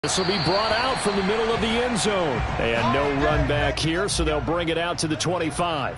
This will be brought out from the middle of the end zone. They had no run back here, so they'll bring it out to the 25.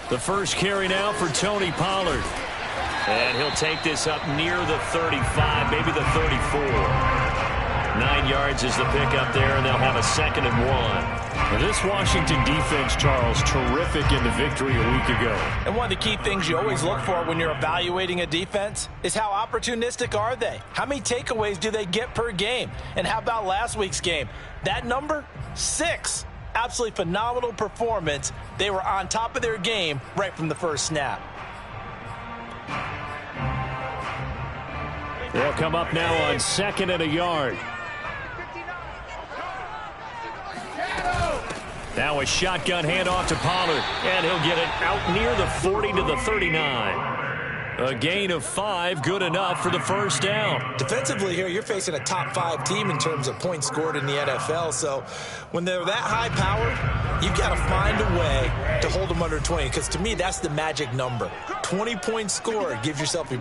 The first carry now for Tony Pollard. And he'll take this up near the 35, maybe the 34. 9 yards is the pickup there, and they'll have a 2nd and 1. This Washington defense, Charles, terrific in the victory a week ago. And one of the key things you always look for when you're evaluating a defense is how opportunistic are they? How many takeaways do they get per game? And how about last week's game? That number, 6. Absolutely phenomenal performance. They were on top of their game right from the first snap. They'll come up now on 2nd and a yard. Now a shotgun handoff to Pollard, and he'll get it out near the 40 to the 39. A gain of 5, good enough for the first down. Defensively here, you're facing a top 5 team in terms of points scored in the NFL. So when they're that high powered, you've got to find a way to hold them under 20. Because to me, that's the magic number. 20 points scored, you give yourself your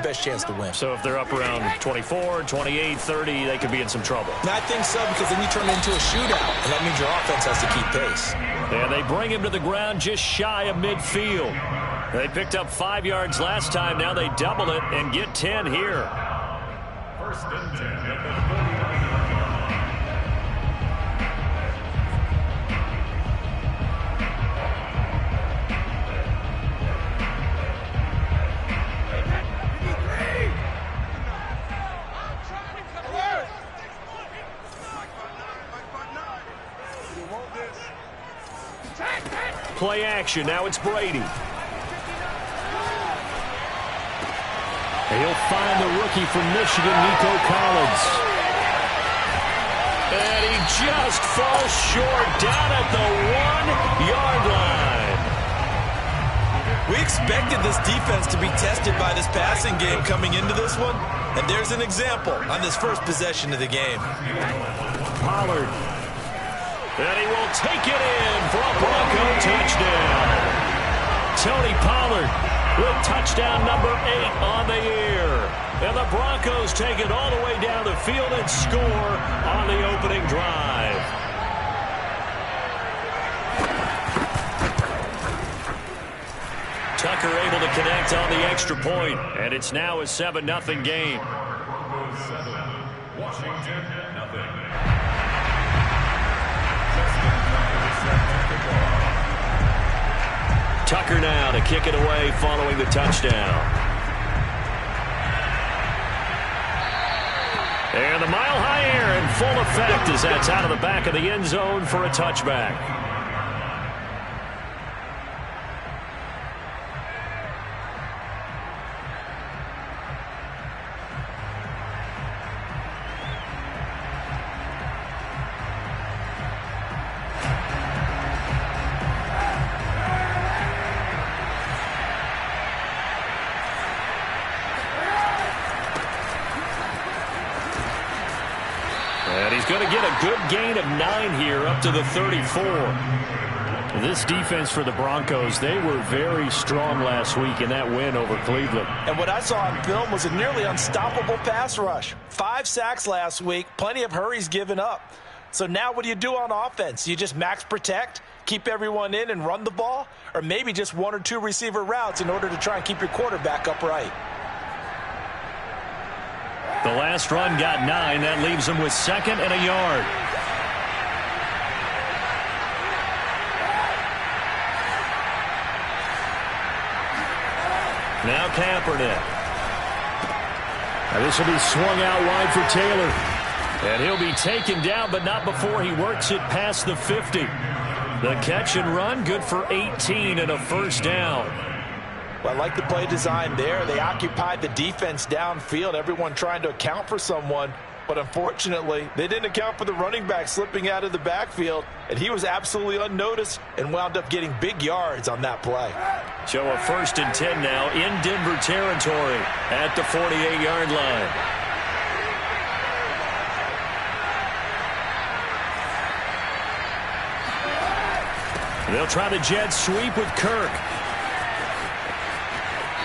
best chance to win. So if they're up around 24, 28, 30, they could be in some trouble. And I think so, because then you turn it into a shootout, and that means your offense has to keep pace. And they bring him to the ground just shy of midfield. They picked up 5 yards last time. Now they double it and get 10 here. 1st and 10 at the 49. Play action. Now it's Brady. He'll find the rookie from Michigan, Nico Collins. And he just falls short down at the 1-yard line. We expected this defense to be tested by this passing game coming into this one. And there's an example on this first possession of the game. Pollard. And he will take it in for a Bronco touchdown. Tony Pollard with touchdown number 8 on the year. And the Broncos take it all the way down the field and score on the opening drive. Tucker able to connect on the extra point, and it's now a 7-0 game. Washington, nothing. Tucker now to kick it away following the touchdown. And the mile-high air in full effect as that's out of the back of the end zone for a touchback. And he's going to get a good gain of 9 here up to the 34. This defense for the Broncos, they were very strong last week in that win over Cleveland. And what I saw on film was a nearly unstoppable pass rush. 5 sacks last week, plenty of hurries given up. So now what do you do on offense? You just max protect, keep everyone in and run the ball? Or maybe just 1 or 2 receiver routes in order to try and keep your quarterback upright? The last run got 9. That leaves them with 2nd and a yard. Now Kaepernick. Now this will be swung out wide for Taylor. And he'll be taken down, but not before he works it past the 50. The catch and run, good for 18 and a first down. I like the play design there. They occupied the defense downfield, everyone trying to account for someone. But unfortunately, they didn't account for the running back slipping out of the backfield, and he was absolutely unnoticed and wound up getting big yards on that play. So a 1st and 10 now in Denver territory at the 48-yard line. They'll try the jet sweep with Kirk.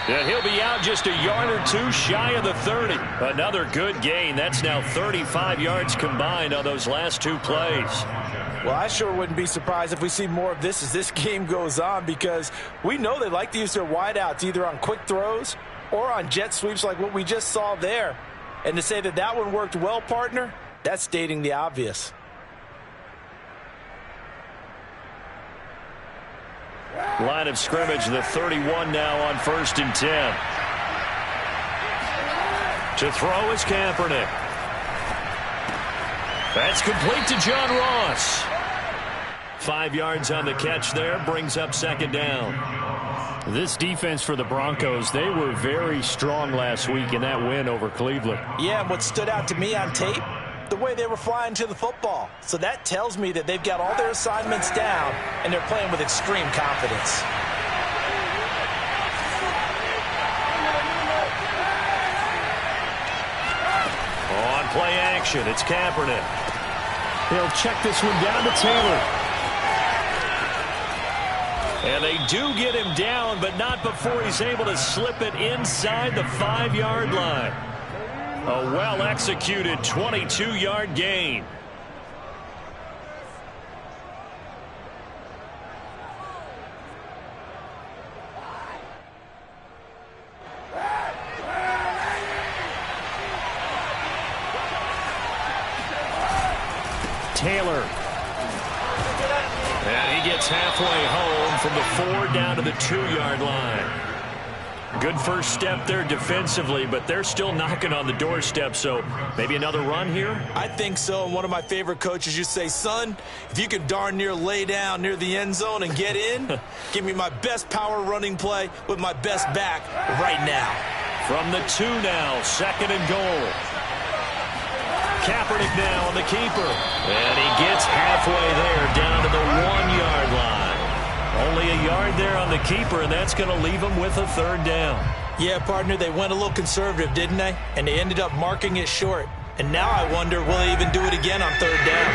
And he'll be out just a yard or two shy of the 30. Another good gain. That's now 35 yards combined on those last 2 plays. Well, I sure wouldn't be surprised if we see more of this as this game goes on, because we know they like to use their wideouts either on quick throws or on jet sweeps like what we just saw there. And to say that that one worked well, partner, that's stating the obvious. Line of scrimmage, the 31 now on 1st and 10. To throw is Kaepernick. That's complete to John Ross. 5 yards on the catch there, brings up 2nd down. This defense for the Broncos, they were very strong last week in that win over Cleveland. Yeah, and what stood out to me on tape, the way they were flying to the football. So that tells me that they've got all their assignments down and they're playing with extreme confidence. On play action, it's Kaepernick. They'll check this one down to Taylor. And they do get him down, but not before he's able to slip it inside the 5-yard line. A well-executed 22-yard gain. Taylor. And he gets halfway home from the 4 down to the 2-yard line. Good first step there defensively, but they're still knocking on the doorstep, so maybe another run here? I think so, and one of my favorite coaches used to say, son, if you can darn near lay down near the end zone and get in, give me my best power running play with my best back right now. From the 2 now, 2nd and goal. Kaepernick now on the keeper. And he gets halfway there down to the 1-yard line. Only a yard there on the keeper, and that's going to leave him with a 3rd down. Yeah, partner, they went a little conservative, didn't they? And they ended up marking it short. And now I wonder, will they even do it again on 3rd down?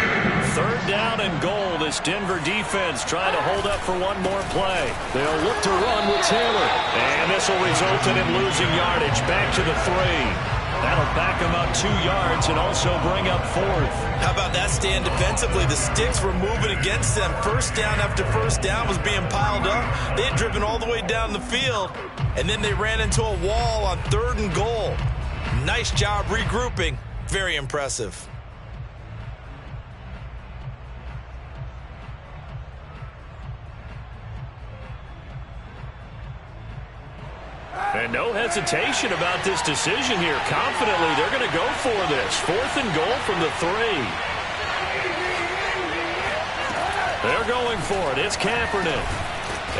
3rd down and goal. This Denver defense trying to hold up for one more play. They'll look to run with Taylor. And this will result in him losing yardage back to the 3. That'll back him up 2 yards and also bring up 4th. How about that stand defensively? The sticks were moving against them. 1st down after 1st down was being piled up. They had driven all the way down the field, and then they ran into a wall on 3rd and goal. Nice job regrouping. Very impressive. And no hesitation about this decision here. Confidently, they're going to go for this. 4th and goal from the 3. They're going for it. It's Kaepernick.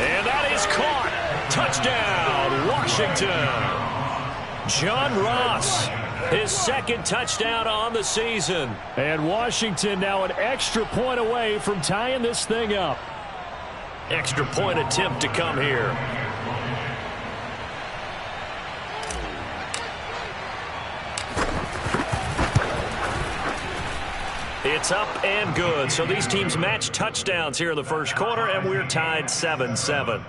And that is caught. Touchdown, Washington. John Ross, his 2nd touchdown on the season. And Washington now an extra point away from tying this thing up. Extra point attempt to come here. It's up and good. So these teams match touchdowns here in the 1st quarter, and we're tied 7-7.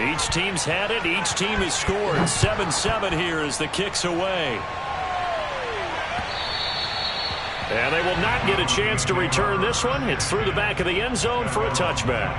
Each team's had it. Each team has scored. 7-7 here as the kick's away. And they will not get a chance to return this one. It's through the back of the end zone for a touchback.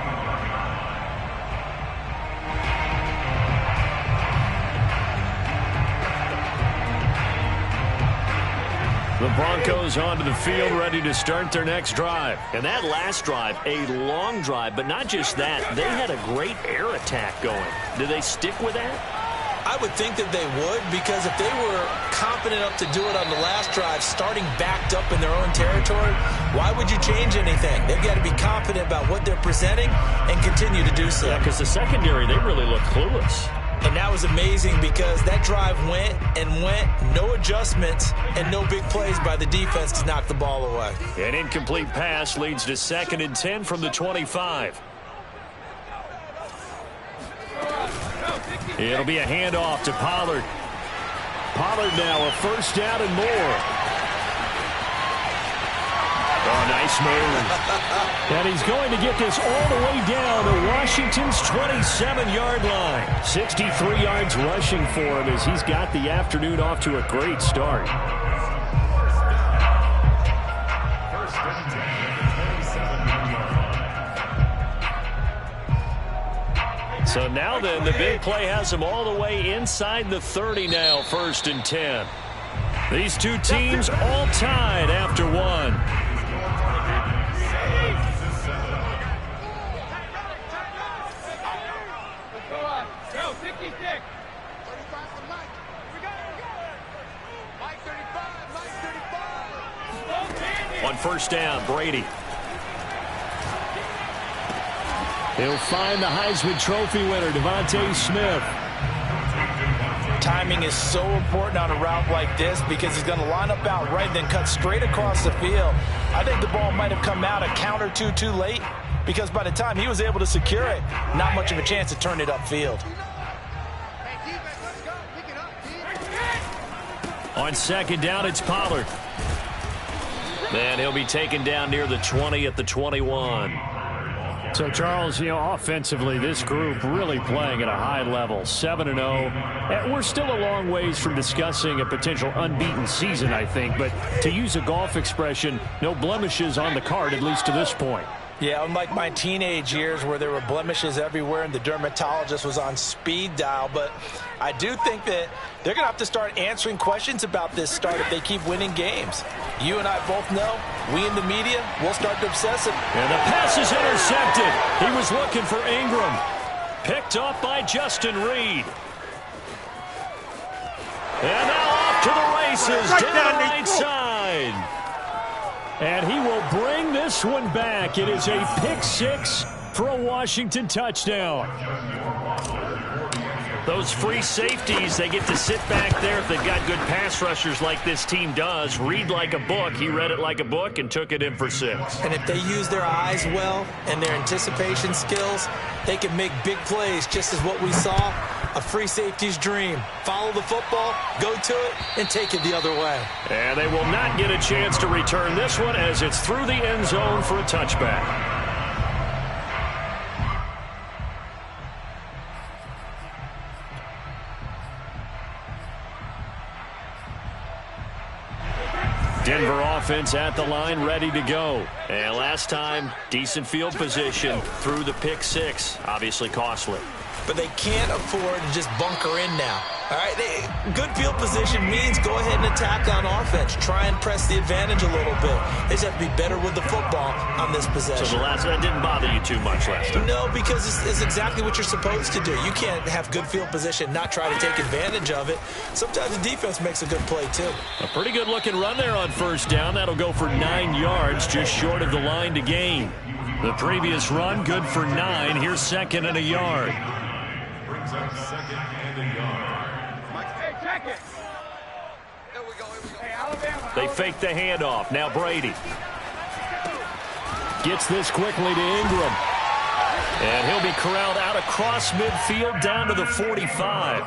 The Broncos onto the field, ready to start their next drive. And that last drive, a long drive, but not just that. They had a great air attack going. Do they stick with that? I would think that they would, because if they were confident enough to do it on the last drive, starting backed up in their own territory, why would you change anything? They've got to be confident about what they're presenting and continue to do so. Yeah, because the secondary, they really look clueless. And that was amazing because that drive went and went, no adjustments, and no big plays by the defense to knock the ball away. An incomplete pass leads to 2nd and 10 from the 25. It'll be a handoff to Pollard. Pollard now a first down and more. Oh, nice move. And he's going to get this all the way down to Washington's 27-yard line. 63 yards rushing for him as he's got the afternoon off to a great start. So now then, the big play has them all the way inside the 30 now, 1st and 10. These two teams all tied after one. On first down, Brady. He'll find the Heisman Trophy winner, Devontae Smith. Timing is so important on a route like this because he's going to line up out right, then cut straight across the field. I think the ball might have come out a count or two too late because by the time he was able to secure it, not much of a chance to turn it upfield. On 2nd down, it's Pollard. And he'll be taken down near the 20 at the 21. So, Charles, offensively, this group really playing at a high level, 7-0. And we're still a long ways from discussing a potential unbeaten season, I think. But to use a golf expression, no blemishes on the card, at least to this point. Yeah, unlike my teenage years where there were blemishes everywhere and the dermatologist was on speed dial. But I do think that they're going to have to start answering questions about this start if they keep winning games. You and I both know, we in the media, we'll start to obsess it. And the pass is intercepted. He was looking for Ingram. Picked up by Justin Reed. And now off to the races down the right side. And he will bring this one back. It is a pick six for a Washington touchdown. Those free safeties, they get to sit back there if they've got good pass rushers like this team does. Read like a book. He read it like a book and took it in for 6. And if they use their eyes well and their anticipation skills, they can make big plays, just as what we saw, a free safety's dream. Follow the football, go to it, and take it the other way. And they will not get a chance to return this one as it's through the end zone for a touchback. Denver offense at the line, ready to go. And last time, decent field position through the pick 6. Obviously costly. But they can't afford to just bunker in now. All right, good field position means go ahead and attack on offense. Try and press the advantage a little bit. They just have to be better with the football on this possession. So that didn't bother you too much last time? No, because it's exactly what you're supposed to do. You can't have good field position, not try to take advantage of it. Sometimes the defense makes a good play, too. A pretty good looking run there on first down. That'll go for 9 yards, just short of the line to gain. The previous run, good for 9. Here's 2nd and a yard. Brings up 2nd and a yard. They fake the handoff. Now Brady. Gets this quickly to Ingram. And he'll be corralled out across midfield down to the 45.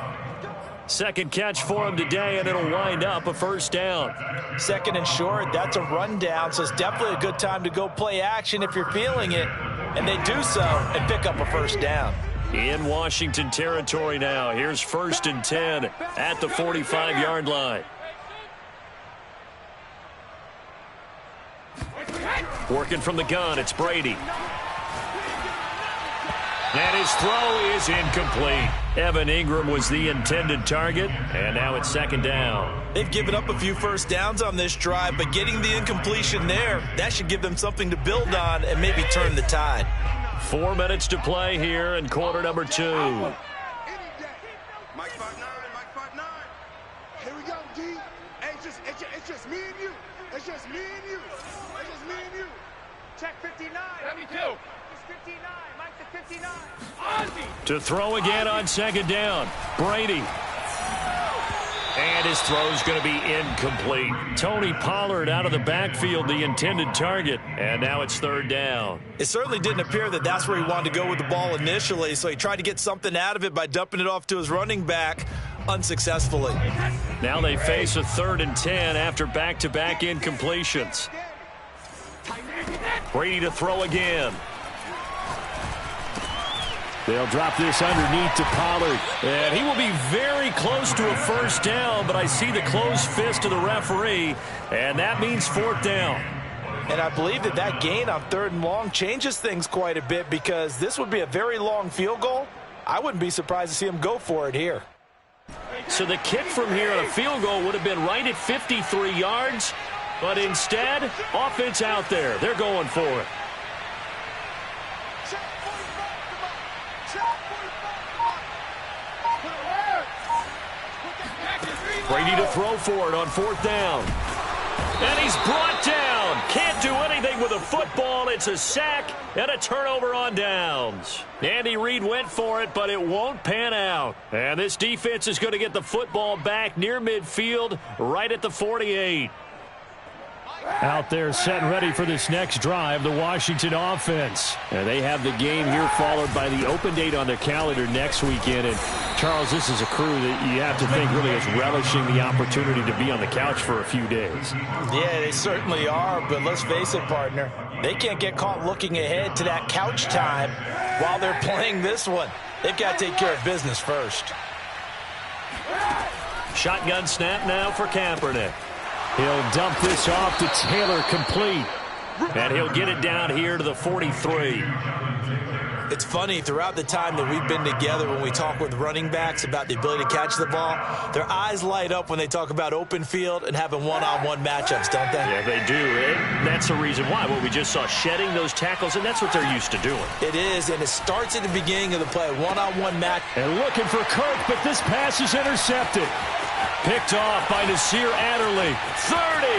Second catch for him today, and it'll wind up a first down. 2nd and short, that's a rundown, so it's definitely a good time to go play action if you're feeling it. And they do so and pick up a first down. In Washington territory now. Here's 1st and 10 at the 45-yard line. Working from the gun, it's Brady. And his throw is incomplete. Evan Ingram was the intended target, and now it's second down. They've given up a few first downs on this drive, but getting the incompletion there, that should give them something to build on and maybe turn the tide. 4 minutes to play here in quarter number 2. Mike 5'9", Mike 5'9". Here we go, D. Hey, it's just me and you. It's just me and you. It's just me and you. Check 59. 72. It's 59. Mike to 59. Ozzy. To throw again on second down. Brady. And his throw's going to be incomplete. Tony Pollard out of the backfield, the intended target. And now it's third down. It certainly didn't appear that that's where he wanted to go with the ball initially, so he tried to get something out of it by dumping it off to his running back unsuccessfully. Now they face a 3rd and 10 after back-to-back incompletions. Brady to throw again. They'll drop this underneath to Pollard. And he will be very close to a first down, but I see the closed fist of the referee, and that means 4th down. And I believe that gain on 3rd and long changes things quite a bit, because this would be a very long field goal. I wouldn't be surprised to see him go for it here. So the kick from here on a field goal would have been right at 53 yards, but instead, offense out there. They're going for it. Brady to throw for it on 4th down. And he's brought down. Can't do anything with a football. It's a sack and a turnover on downs. Andy Reid went for it, but it won't pan out. And this defense is going to get the football back near midfield, right at the 48. Out there set and ready for this next drive, the Washington offense. And they have the game here followed by the open date on their calendar next weekend. And, Charles, this is a crew that you have to think really is relishing the opportunity to be on the couch for a few days. Yeah, they certainly are, but let's face it, partner. They can't get caught looking ahead to that couch time while they're playing this one. They've got to take care of business first. Shotgun snap now for Kaepernick. He'll dump this off to Taylor, complete. And he'll get it down here to the 43. It's funny, throughout the time that we've been together, when we talk with running backs about the ability to catch the ball, their eyes light up when they talk about open field and having one-on-one matchups, don't they? Yeah, they do. That's the reason why. Well, we just saw shedding those tackles, and that's what they're used to doing. It is, and it starts at the beginning of the play, one-on-one match. And looking for Kirk, but this pass is intercepted. Picked off by Nasir Adderley. 30.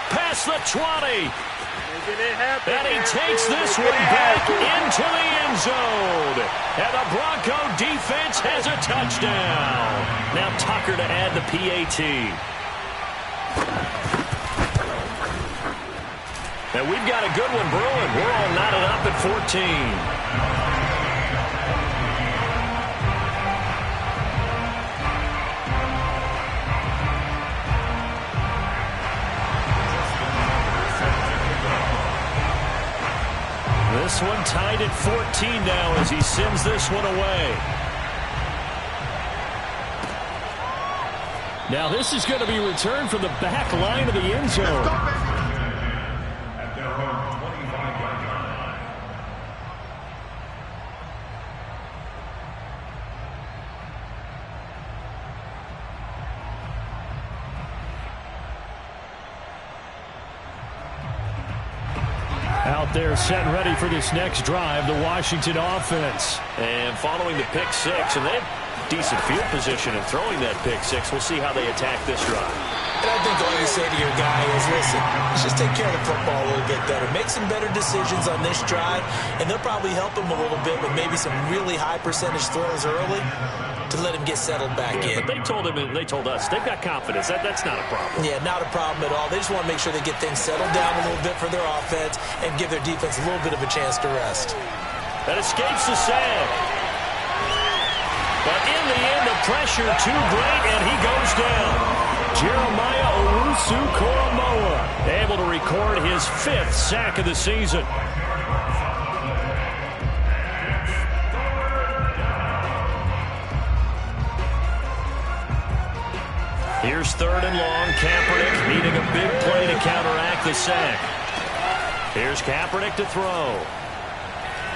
Past the 20. And he takes this one back into the end zone. And the Bronco defense has a touchdown. Now Tucker to add the PAT. And we've got a good one brewing. We're all knotted up at 14. This one tied at 14 now as he sends this one away. Now this is going to be returned from the back line of the end zone. Out there set and ready for this next drive, the Washington offense. And following the pick six, and they have decent field position in throwing that pick six. We'll see how they attack this drive. And I think all you say to your guy is, listen, let's just take care of the football a little bit better. Make some better decisions on this drive, and they'll probably help him a little bit with maybe some really high percentage throws early to let him get settled back in. But they told him, and they told us, they've got confidence. That's not a problem. Yeah, not a problem at all. They just want to make sure they get things settled down a little bit for their offense and give their defense a little bit of a chance to rest. That escapes the save. But in the end, the pressure too great, and he goes down. Jeremiah Owusu-Koramoah able to record his 5th sack of the season. Here's 3rd and long. Kaepernick needing a big play to counteract the sack. Here's Kaepernick to throw.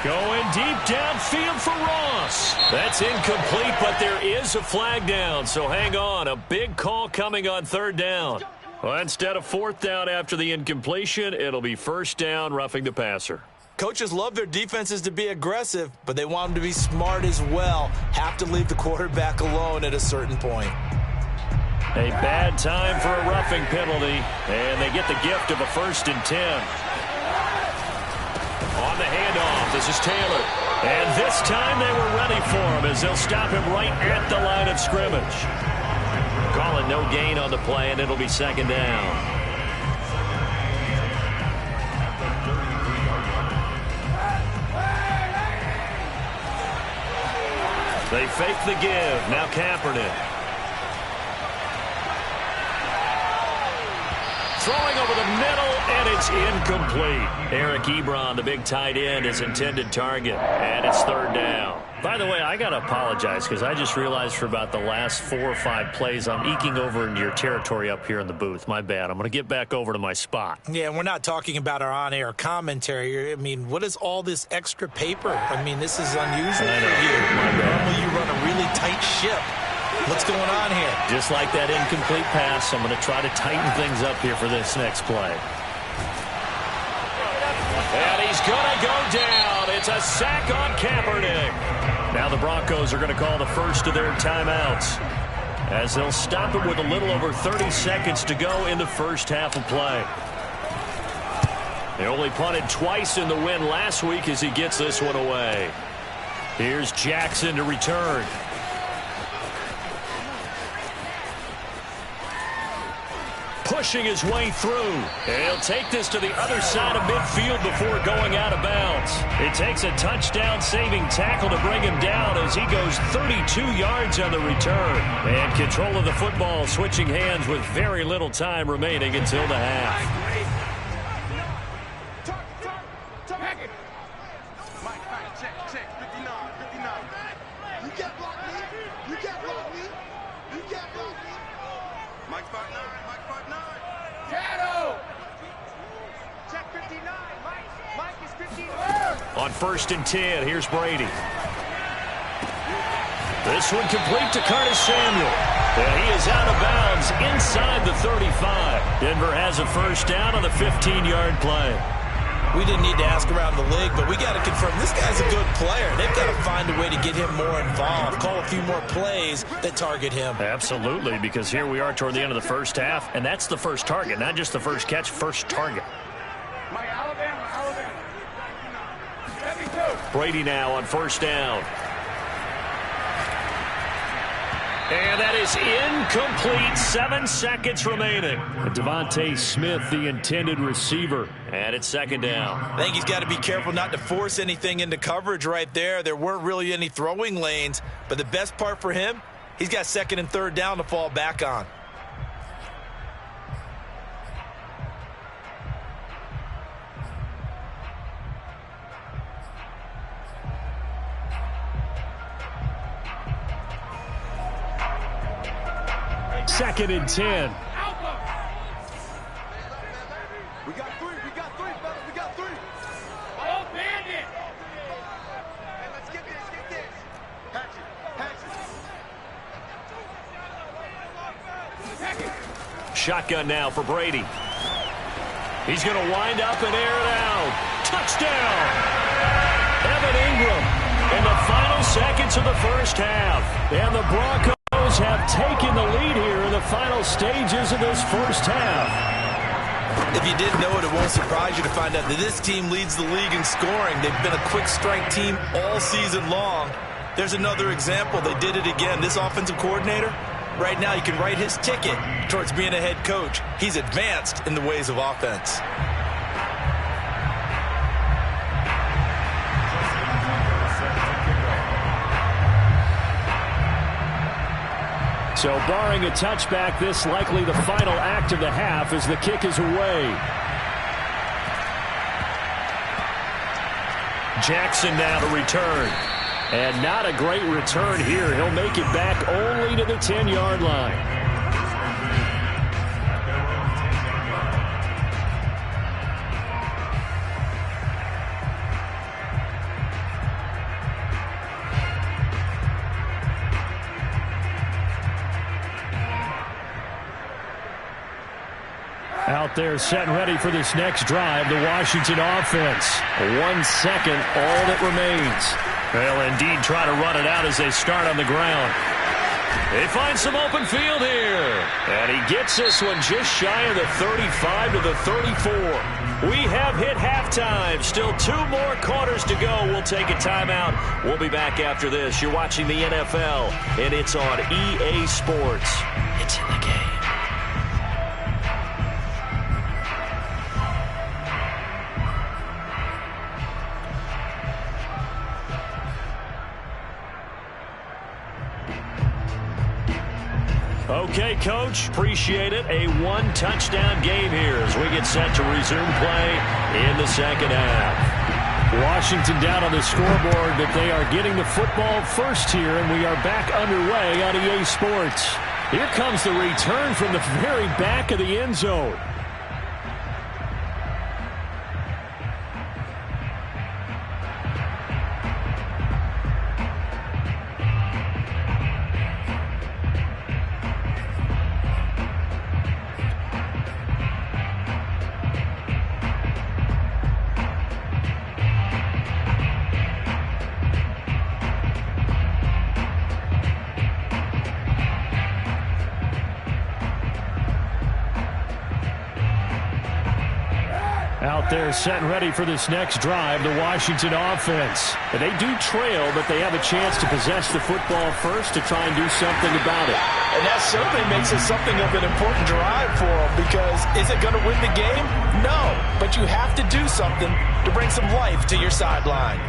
Going deep downfield for Ross. That's incomplete, but there is a flag down, so hang on. A big call coming on third down. Well, instead of fourth down after the incompletion, it'll be first down, roughing the passer. Coaches love their defenses to be aggressive, but they want them to be smart as well. Have to leave the quarterback alone at a certain point. A bad time for a roughing penalty, and they get the gift of a 1st and 10. On the handoff, this is Taylor. And this time they were ready for him as they'll stop him right at the line of scrimmage. Calling no gain on the play, and it'll be 2nd down. They fake the give. Now Kaepernick. Throwing over the middle, and it's incomplete. Eric Ebron, the big tight end, is intended target, and it's 3rd down. By the way, I got to apologize because I just realized for about the last 4 or 5 plays, I'm eking over into your territory up here in the booth. My bad. I'm going to get back over to my spot. Yeah, and we're not talking about our on-air commentary. I mean, what is all this extra paper? I mean, this is unusual for you. Normally you run a really tight ship. What's going on here? Just like that incomplete pass, I'm going to try to tighten things up here for this next play. And he's going to go down. It's a sack on Kaepernick. Now the Broncos are going to call the first of their timeouts as they'll stop it with a little over 30 seconds to go in the first half of play. They only punted twice in the win last week as he gets this one away. Here's Jackson to return. Pushing his way through. And he'll take this to the other side of midfield before going out of bounds. It takes a touchdown-saving tackle to bring him down as he goes 32 yards on the return. And control of the football switching hands with very little time remaining until the half. On 1st and 10, here's Brady. This one complete to Curtis Samuel. And he is out of bounds inside the 35. Denver has a first down on the 15-yard play. We didn't need to ask around the league, but we got to confirm this guy's a good player. They've got to find a way to get him more involved, call a few more plays that target him. Absolutely, because here we are toward the end of the first half, and that's the first target, not just the first catch, first target. Brady now on 1st down. And that is incomplete. 7 seconds remaining. Devontae Smith, the intended receiver. And it's 2nd down. I think he's got to be careful not to force anything into coverage right there. There weren't really any throwing lanes. But the best part for him, he's got 2nd and 3rd down to fall back on. Second and 10. We got 3, fellas, we got 3. Oh, bandit! Hey, let's get this. Hatchet. Shotgun now for Brady. He's going to wind up and air it out. Touchdown! Evan Ingram in the final seconds of the first half. And the Broncos have taken the lead here in the final stages of this first half. If you didn't know it, it won't surprise you to find out that this team leads the league in scoring. They've been a quick strike team all season long. There's another example. They did it again. This offensive coordinator, right now you can write his ticket towards being a head coach. He's advanced in the ways of offense. So barring a touchback, this likely the final act of the half as the kick is away. Jackson now to return. And not a great return here. He'll make it back only to the 10-yard line. Out there set and ready for this next drive, the Washington offense. 1 second, all that remains. They'll indeed try to run it out as they start on the ground. They find some open field here. And he gets this one just shy of the 35 to the 34. We have hit halftime. Still 2 more quarters to go. We'll take a timeout. We'll be back after this. You're watching the NFL, and it's on EA Sports. It's in the game. Okay, Coach, appreciate it. A 1-touchdown game here as we get set to resume play in the second half. Washington down on the scoreboard, but they are getting the football first here, and we are back underway on EA Sports. Here comes the return from the very back of the end zone. Out there set and ready for this next drive, the Washington offense. They do trail, but they have a chance to possess the football first to try and do something about it. And that certainly makes it something of an important drive for them, because is it going to win the game? No, but you have to do something to bring some life to your sideline.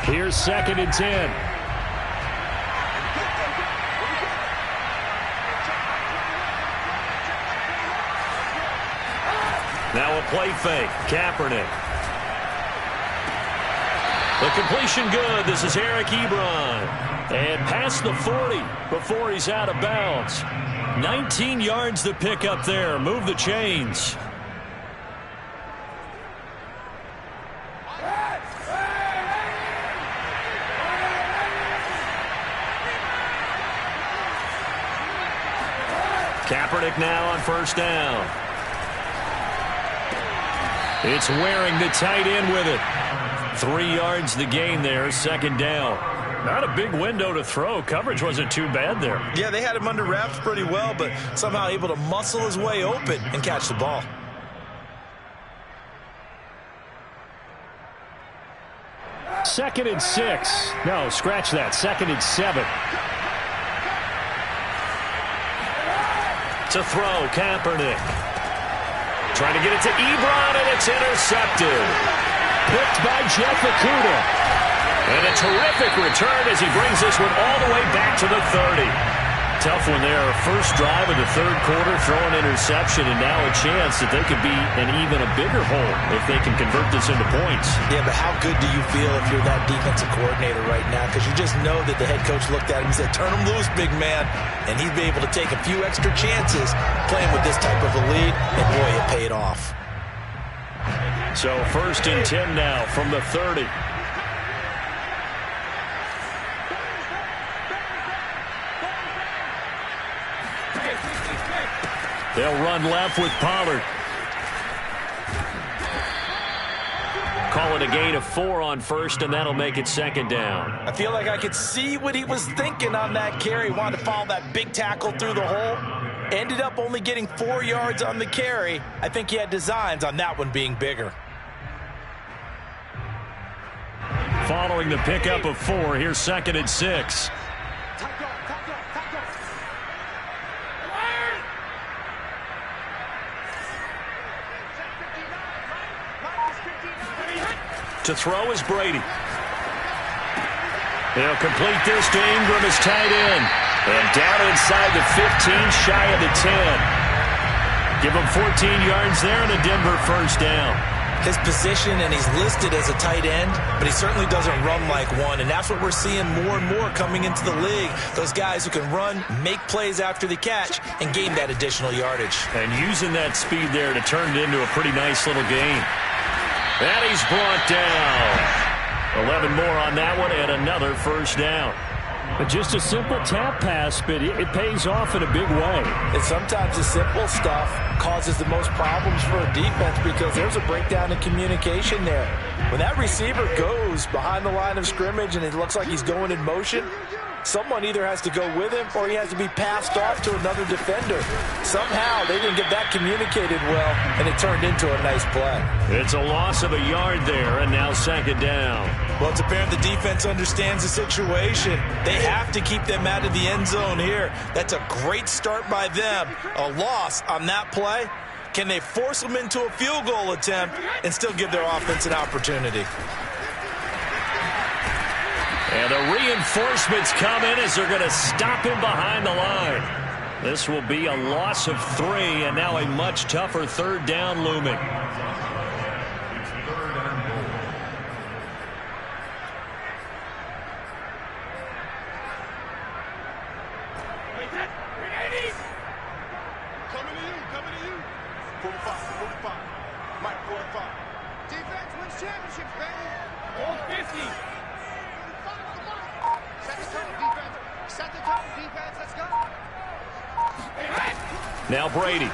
Here's 2nd and 10. Now a play fake. Kaepernick. The completion good. This is Eric Ebron. And past the 40 before he's out of bounds. 19 yards to pick up there. Move the chains. Kaepernick now on first down. It's Waring, the tight end, with it. 3 yards the gain there, 2nd down. Not a big window to throw. Coverage wasn't too bad there. Yeah, they had him under wraps pretty well, but somehow able to muscle his way open and catch the ball. Second and 6. No, scratch that. 2nd and 7. To throw, Kaepernick. Trying to get it to Ebron, and it's intercepted. Picked by Jeff Okudah. And a terrific return as he brings this one all the way back to the 30. Tough one there. First drive of the 3rd quarter, throwing interception, and now a chance that they could be in even a bigger hole if they can convert this into points. Yeah, but how good do you feel if you're that defensive coordinator right now? Because you just know that the head coach looked at him and said, turn him loose, big man. And he'd be able to take a few extra chances playing with this type of a lead, and boy, it paid off. So 1st and 10 now from the 30. They'll run left with Pollard. Call it a gain of 4 on first, and that'll make it 2nd down. I feel like I could see what he was thinking on that carry. Wanted to follow that big tackle through the hole. Ended up only getting 4 yards on the carry. I think he had designs on that one being bigger. Following the pickup of 4, here's 2nd and 6. To throw is Brady. They'll complete this to Ingram as tight end. And down inside the 15, shy of the 10. Give him 14 yards there and a Denver first down. His position, and he's listed as a tight end, but he certainly doesn't run like one, and that's what we're seeing more and more coming into the league. Those guys who can run, make plays after the catch, and gain that additional yardage. And using that speed there to turn it into a pretty nice little gain. And he's brought down. 11 more on that one and another first down. Just a simple tap pass, but it pays off in a big way. And sometimes the simple stuff causes the most problems for a defense because there's a breakdown in communication there. When that receiver goes behind the line of scrimmage and it looks like he's going in motion, someone either has to go with him or he has to be passed off to another defender. Somehow they didn't get that communicated well, and it turned into a nice play. It's a loss of a yard there, and now second down. Well, it's apparent the defense understands the situation. They have to keep them out of the end zone here. That's a great start by them. A loss on that play. Can they force them into a field goal attempt and still give their offense an opportunity? And the reinforcements come in as they're going to stop him behind the line. This will be a loss of 3, and now a much tougher third down looming. Coming to you. 45. Mike, 45. Defense wins championships, baby. All 50. Set the tone, defense. Set the tone, defense. Let's go. Now Brady.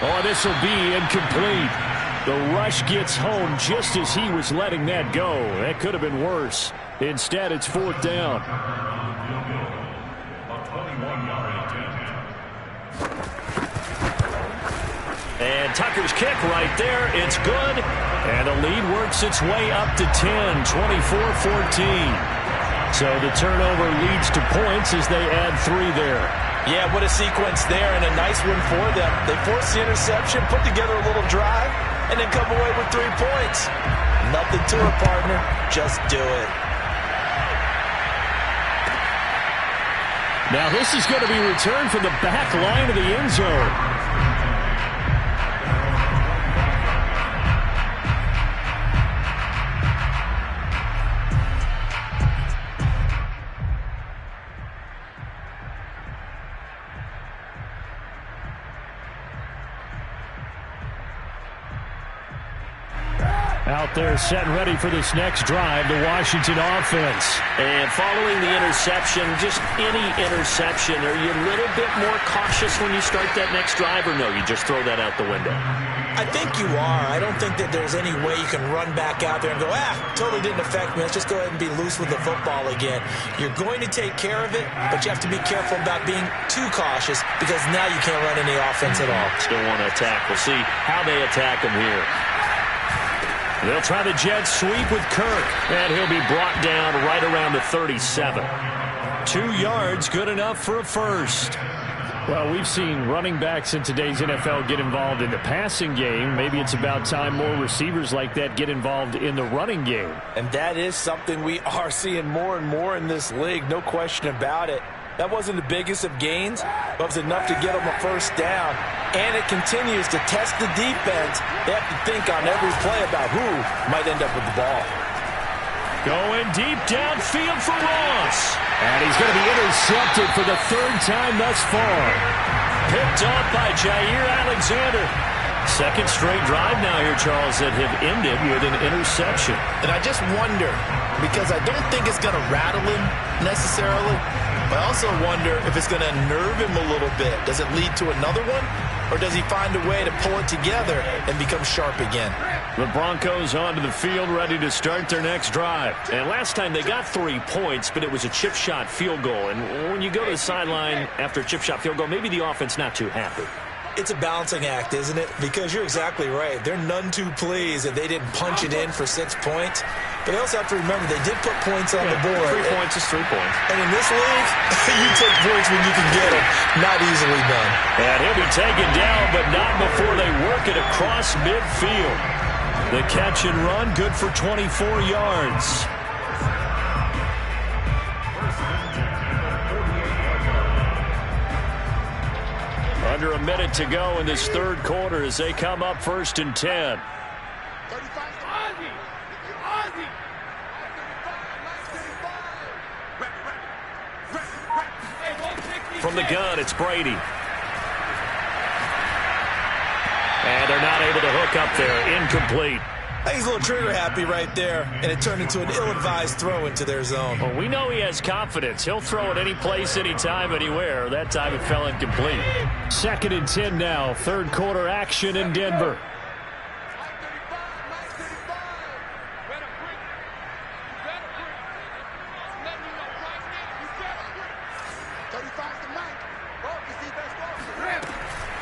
Oh, this will be incomplete. The rush gets home just as he was letting that go. That could have been worse. Instead, it's fourth down. And Tucker's kick right there. It's good. And the lead works its way up to 10, 24-14. So the turnover leads to points as they add 3 there. Yeah, what a sequence there, and a nice one for them. They forced the interception, put together a little drive, and then come away with 3 points. Nothing to it, partner. Just do it. Now this is going to be returned from the back line of the end zone. Out there set and ready for this next drive, the Washington offense. And following the interception, just any interception, are you a little bit more cautious when you start that next drive, or no, you just throw that out the window? I think you are. I don't think that there's any way you can run back out there and go, totally didn't affect me. Let's just go ahead and be loose with the football again. You're going to take care of it, but you have to be careful about being too cautious because now you can't run any offense at all. Still want to attack. We'll see how they attack him here. They'll try the jet sweep with Kirk, and he'll be brought down right around the 37. 2 yards, good enough for a first. Well, we've seen running backs in today's NFL get involved in the passing game. Maybe it's about time more receivers like that get involved in the running game. And that is something we are seeing more and more in this league, no question about it. That wasn't the biggest of gains, but it was enough to get them a first down. And it continues to test the defense. They have to think on every play about who might end up with the ball. Going deep downfield for Ross. And he's going to be intercepted for the 3rd time thus far. Picked off by Jair Alexander. Second straight drive now here, Charles, that have ended with an interception. And I just wonder, because I don't think it's going to rattle him necessarily, but I also wonder if it's going to nerve him a little bit. Does it lead to another one? Or does he find a way to pull it together and become sharp again? The Broncos onto the field ready to start their next drive. And last time they got 3 points, but it was a chip shot field goal. And when you go to the sideline after a chip shot field goal, maybe the offense not too happy. It's a balancing act, isn't it? Because you're exactly right. They're none too pleased that they didn't punch it in for 6 points. But they also have to remember they did put points on the board. 3 points is 3 points. And in this league, you take points when you can get them. Not easily done. And he'll be taken down, but not before they work it across midfield. The catch and run, good for 24 yards. Under a minute to go in this 3rd quarter as they come up 1st and 10. From the gun, it's Brady. And they're not able to hook up there. Incomplete. I think he's a little trigger happy right there, and it turned into an ill-advised throw into their zone. Well, we know he has confidence. He'll throw it any place, anytime, anywhere. That time it fell incomplete. 2nd and 10 now. Third quarter action in Denver.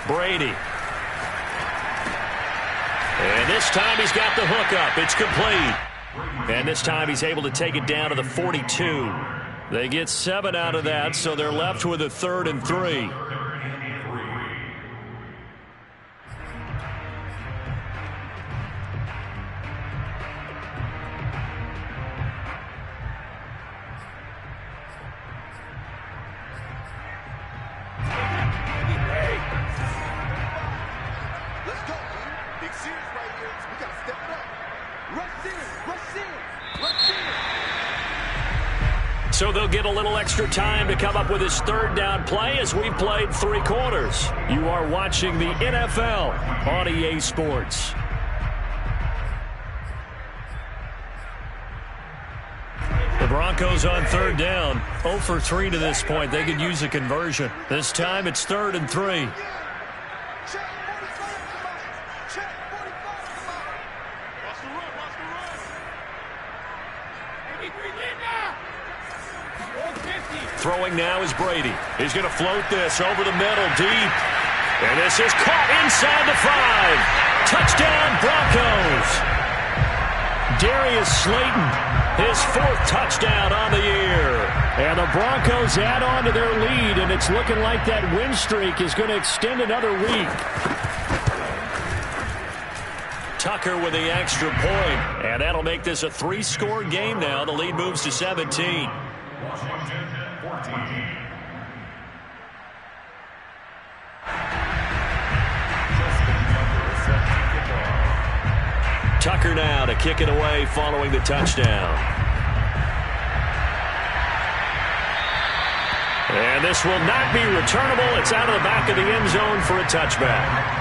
Brady. And this time he's got the hook up. It's complete. And this time he's able to take it down to the 42. They get 7 out of that, so they're left with a 3rd and 3. So they'll get a little extra time to come up with his 3rd down play as we've played 3 quarters. You are watching the NFL on EA Sports. The Broncos on 3rd down. 0 for 3 to this point. They could use a conversion. This time it's 3rd and 3. Throwing now is Brady. He's going to float this over the middle, deep. And this is caught inside the 5. Touchdown, Broncos. Darius Slayton, his 4th touchdown on the year. And the Broncos add on to their lead, and it's looking like that win streak is going to extend another week. Tucker with the extra point, and that'll make this a 3-score game now. The lead moves to 17. Tucker now to kick it away following the touchdown. And this will not be returnable. It's out of the back of the end zone for a touchback.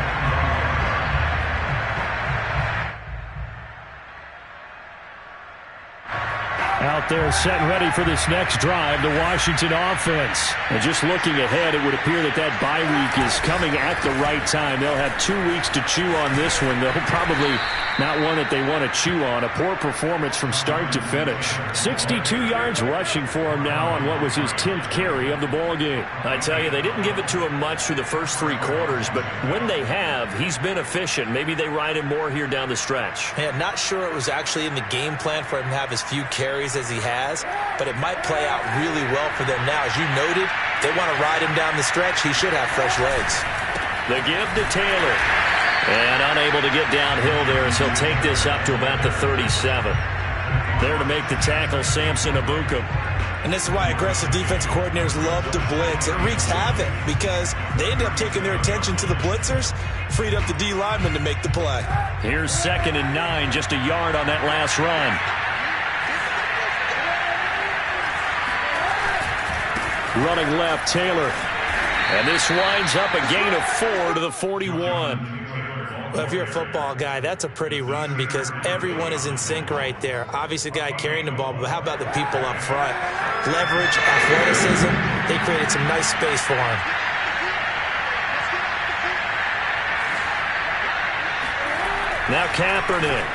Out there set and ready for this next drive, the Washington offense. And just looking ahead, it would appear that that bye week is coming at the right time. They'll have 2 weeks to chew on this one. They'll probably not one that they want to chew on. A poor performance from start to finish. 62 yards rushing for him now on what was his 10th carry of the ball game. I tell you, they didn't give it to him much through the first 3 quarters, but when they have, he's been efficient. Maybe they ride him more here down the stretch. Yeah, not sure it was actually in the game plan for him to have as few carries as he has, but it might play out really well for them now. As you noted, they want to ride him down the stretch. He should have fresh legs. The give to Taylor. And unable to get downhill there as he'll take this up to about the 37. There to make the tackle, Samson Abukum. And this is why aggressive defensive coordinators love to blitz. It wreaks havoc because they ended up taking their attention to the blitzers, freed up the D lineman to make the play. Here's 2nd and 9, just a yard on that last run. Running left, Taylor. And this winds up a gain of 4 to the 41. Well, if you're a football guy, that's a pretty run because everyone is in sync right there. Obviously, the guy carrying the ball, but how about the people up front? Leverage, athleticism, they created some nice space for him. Now Kaepernick.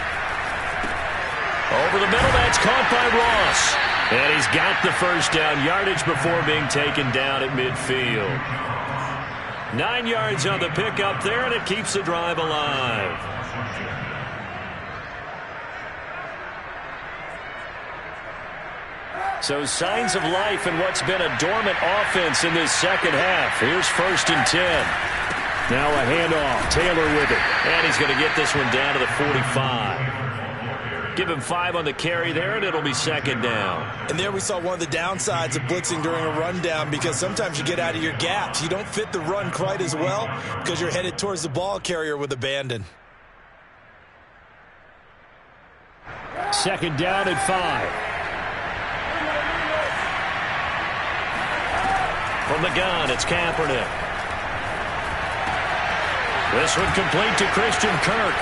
Over the middle, that's caught by Ross. And he's got the first down yardage before being taken down at midfield. 9 yards on the pickup there, and it keeps the drive alive. So signs of life in what's been a dormant offense in this second half. Here's 1st and 10. Now a handoff. Taylor with it. And he's going to get this one down to the 45. Give him 5 on the carry there, and it'll be 2nd down. And there we saw one of the downsides of blitzing during a rundown because sometimes you get out of your gaps. You don't fit the run quite as well because you're headed towards the ball carrier with abandon. 2nd down and 5. From the gun, it's Kaepernick. This one complete to Christian Kirk.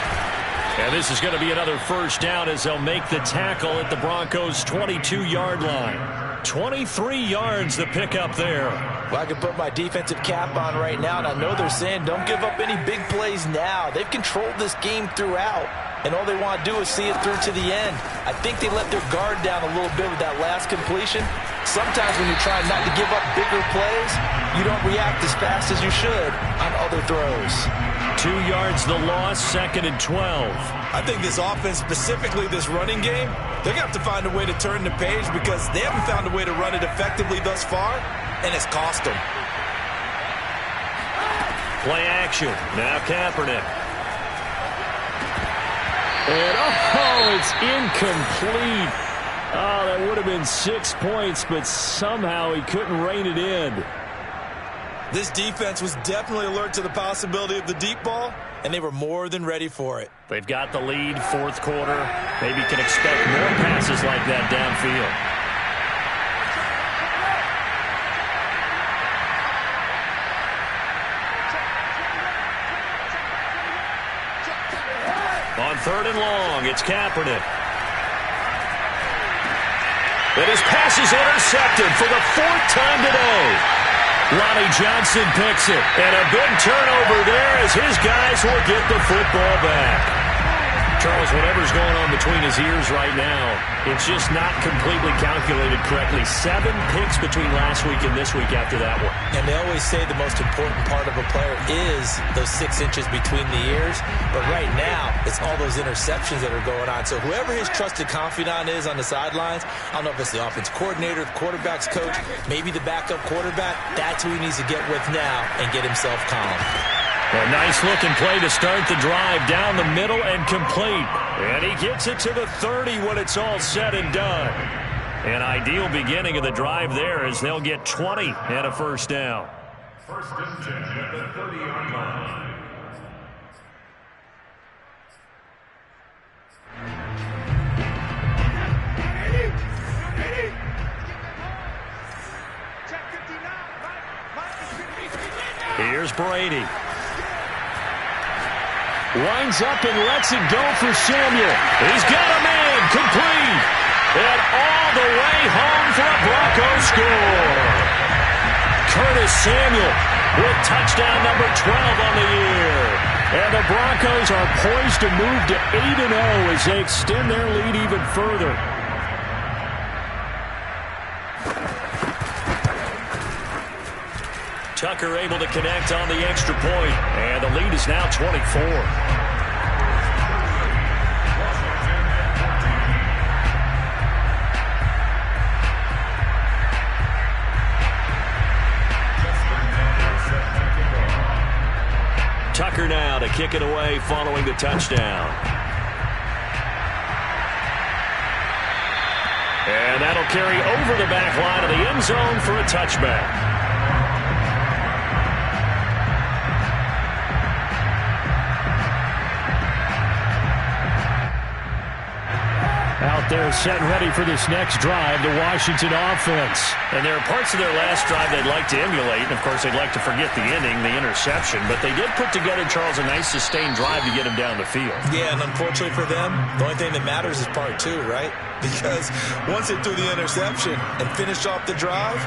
And this is going to be another first down as they'll make the tackle at the Broncos' 22-yard line. 23 yards to pick up there. Well, I can put my defensive cap on right now, and I know they're saying don't give up any big plays now. They've controlled this game throughout, and all they want to do is see it through to the end. I think they let their guard down a little bit with that last completion. Sometimes when you're trying not to give up bigger plays, you don't react as fast as you should on other throws. 2 yards the loss, 2nd and 12. I think this offense, specifically this running game, they're going to have to find a way to turn the page because they haven't found a way to run it effectively thus far, and it's cost them. Play action. Now Kaepernick. And, it's incomplete. Oh, that would have been 6 points, but somehow he couldn't rein it in. This defense was definitely alert to the possibility of the deep ball, and they were more than ready for it. They've got the lead, 4th quarter. Maybe can expect more passes like that downfield. On 3rd and long, it's Kaepernick. And his pass is intercepted for the 4th time today. Lonnie Johnson picks it, and a big turnover there as his guys will get the football back. Charles, whatever's going on between his ears right now, it's just not completely calculated correctly. 7 picks between last week and this week after that one. And they always say the most important part of a player is those 6 inches between the ears. But right now, it's all those interceptions that are going on. So whoever his trusted confidant is on the sidelines, I don't know if it's the offense coordinator, the quarterback's coach, maybe the backup quarterback, that's who he needs to get with now and get himself calm. A nice-looking play to start the drive down the middle and complete. And he gets it to the 30 when it's all said and done. An ideal beginning of the drive there as they'll get 20 and a first down. 1st and 10 at the 30-yard line. Here's Brady. Winds up and lets it go for Samuel. He's got a man, complete. And all the way home for a Broncos score. Curtis Samuel with touchdown number 12 on the year. And the Broncos are poised to move to 8-0 as they extend their lead even further. Tucker able to connect on the extra point. And the lead is now 24. Tucker now to kick it away following the touchdown. And that'll carry over the back line of the end zone for a touchback. Out there set and ready for this next drive, the Washington offense. And there are parts of their last drive they'd like to emulate. And, of course, they'd like to forget the inning, the interception. But they did put together, Charles, a nice sustained drive to get him down the field. Yeah, and unfortunately for them, the only thing that matters is part 2, right? Because once they threw the interception and finished off the drive,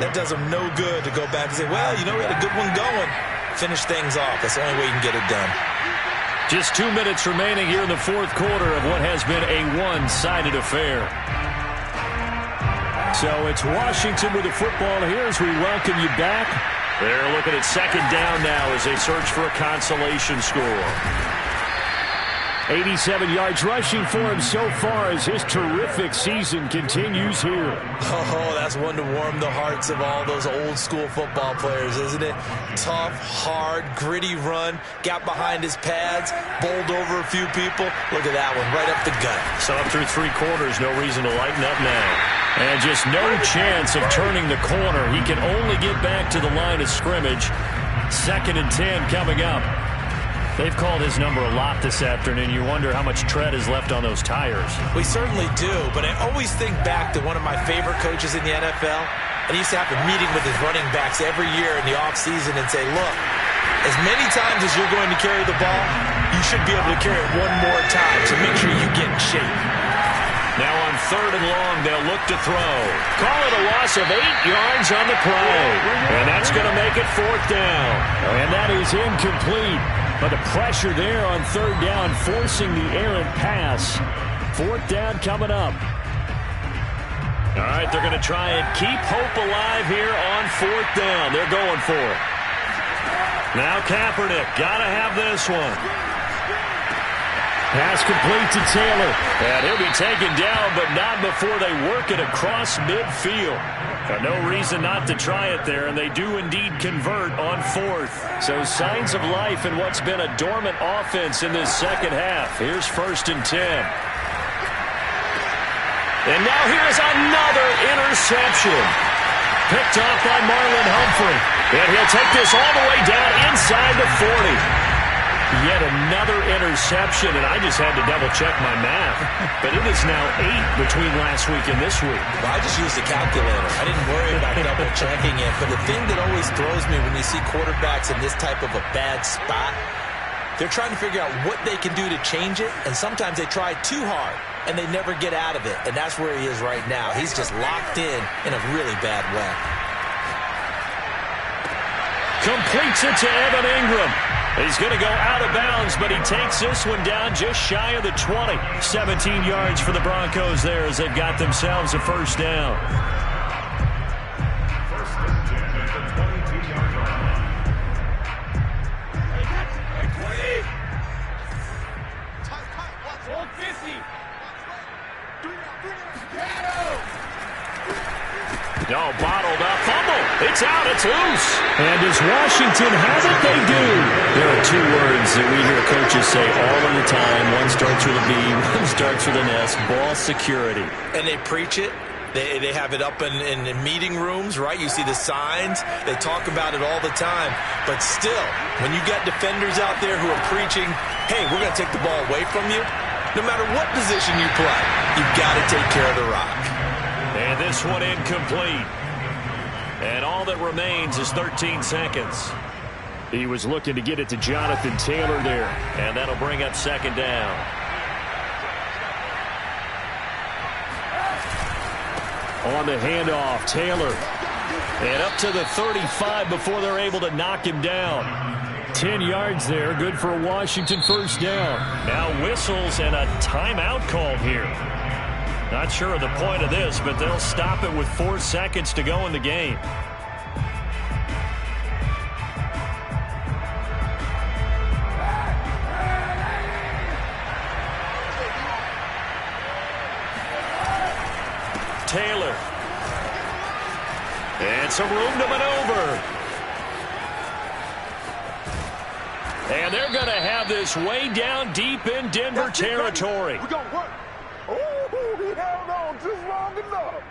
that does them no good to go back and say, well, you know, we had a good one going. Finish things off. That's the only way you can get it done. Just 2 minutes remaining here in the 4th quarter of what has been a one-sided affair. So it's Washington with the football here as we welcome you back. They're looking at 2nd down now as they search for a consolation score. 87 yards rushing for him so far as his terrific season continues here. Oh, that's one to warm the hearts of all those old school football players, isn't it? Tough, hard, gritty run, got behind his pads, bowled over a few people. Look at that one, right up the gut. So up through 3 quarters, no reason to lighten up now. And just no chance of turning the corner. He can only get back to the line of scrimmage. 2nd and 10 coming up. They've called his number a lot this afternoon. You wonder how much tread is left on those tires. We certainly do, but I always think back to one of my favorite coaches in the NFL. And he used to have a meeting with his running backs every year in the offseason and say, look, As many times as you're going to carry the ball, you should be able to carry it one more time, so make sure you get in shape. Now on 3rd and long, they'll look to throw. Call it a loss of 8 yards on the play. And that's going to make it 4th down. And that is incomplete. But the pressure there on 3rd down, forcing the errant pass. 4th down coming up. All right, they're going to try and keep hope alive here on 4th down. They're going for it. Now Kaepernick, got to have this one. Pass complete to Taylor. And he'll be taken down, but not before they work it across midfield. No reason not to try it there, and they do indeed convert on 4th. So signs of life in what's been a dormant offense in this second half. Here's 1st and 10. And now here's another interception. Picked off by Marlon Humphrey. And he'll take this all the way down inside the 40. Yet another interception, and I just had to double-check my math. But it is now 8 between last week and this week. Well, I just used a calculator. I didn't worry about double-checking it. But the thing that always throws me when you see quarterbacks in this type of a bad spot, they're trying to figure out what they can do to change it, and sometimes they try too hard, and they never get out of it. And that's where he is right now. He's just locked in a really bad way. Completes it to Evan Ingram. He's going to go out of bounds, but he takes this one down just shy of the 20. 17 yards for the Broncos there as they've got themselves a 1st down. 1st and 10 at the 22-yard line. No, bottled up. Fumble. It's out. It's loose. And does Washington have it? They do. There are 2 words that we hear coaches say all of the time. One starts with a B, one starts with an S. Ball security. And they preach it. They have it up in meeting rooms, right? You see the signs. They talk about it all the time. But still, when you got defenders out there who are preaching, hey, we're going to take the ball away from you, no matter what position you play, you've got to take care of the rock. And this one incomplete. And all that remains is 13 seconds. He was looking to get it to Jonathan Taylor there. And that'll bring up 2nd down. On the handoff, Taylor. And up to the 35 before they're able to knock him down. 10 yards there, good for a Washington 1st down. Now whistles and a timeout called here. Not sure of the point of this, but they'll stop it with 4 seconds to go in the game. Taylor. And some room to maneuver. And they're going to have this way down deep in Denver territory. We're going to work. Oh, he held on just long enough.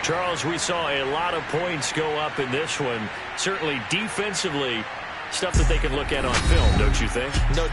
Charles, we saw a lot of points go up in this one. Certainly defensively, stuff that they can look at on film, don't you think? No doubt.